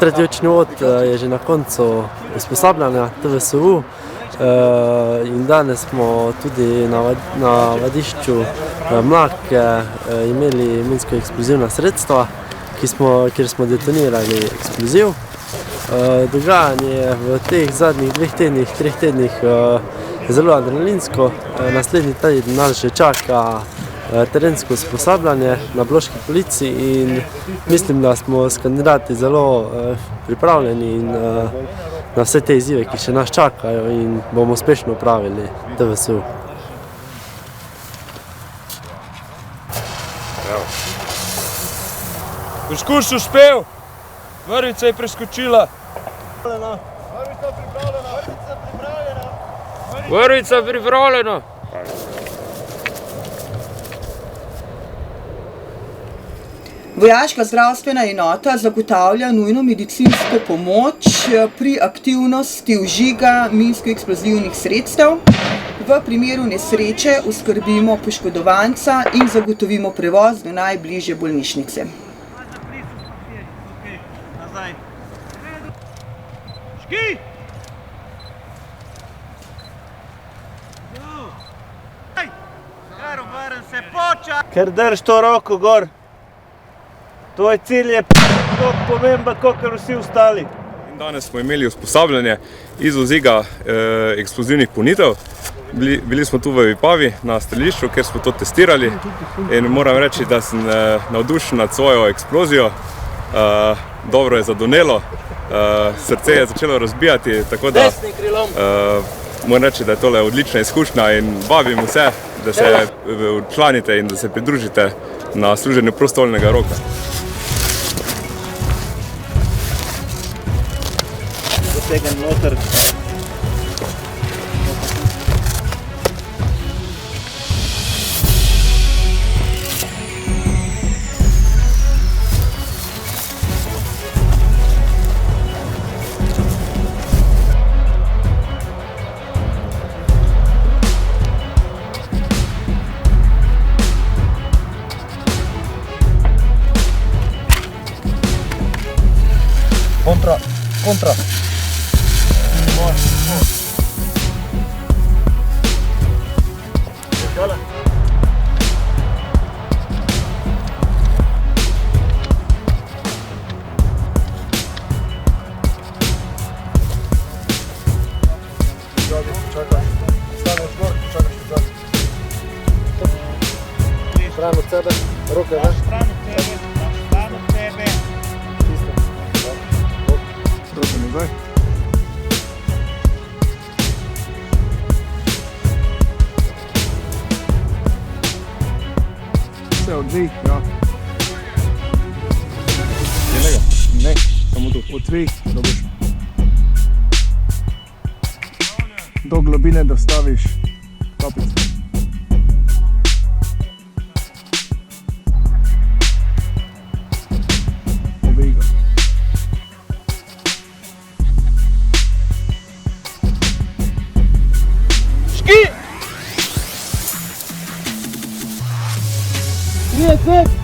Tretji učni uvod je že na koncu usposabljanja TVSU in danes smo tudi na vadišču Mlake imeli minsko-eksplozivna sredstva, kjer smo detonirali eksploziv. Dogajanje v teh zadnjih 3 tednih je zelo adrenalinsko. Naslednji teden nas že čaka terensko usposabljanje na Bloški policiji in mislim, da smo s kandidati zelo pripravljeni na vse te izzive, ki še nas čakajo in bomo uspešno upravili TVSU. Poskus uspel, vrvica je preskočila. Vrvica pripravljena. Vojaška zdravstvena enota zagotavlja nujno medicinsko pomoč pri aktivnosti vžiga minsko-eksplozivnih sredstev. V primeru nesreče oskrbimo poškodovanca in zagotovimo prevoz do najbližje bolnišnice. Ker drž to roko gor. Tvoj cilj je toliko pomemben, kakor vsi ostali. Danes smo imeli usposabljanje iz vžiga eksplozivnih polnitev. Bili smo tu v Vipavi na strelišču, kjer smo to testirali in moram reči, da sem navdušen nad svojo eksplozijo. Dobro je zadonelo, srce je začelo razbijati, tako da moram reči, da je tole odlična izkušnja in vabim vse, da se včlanite in da se pridružite na služenju prostovoljnega roka. Dosegam noter. Kontra. Stran od sebe, roke več. Stran od tebe. Roke nazaj. Vse odvij, ja. Jelega? Ne, samo tu. Odvij, dobro. Do globine dostaviš kapico. Yes,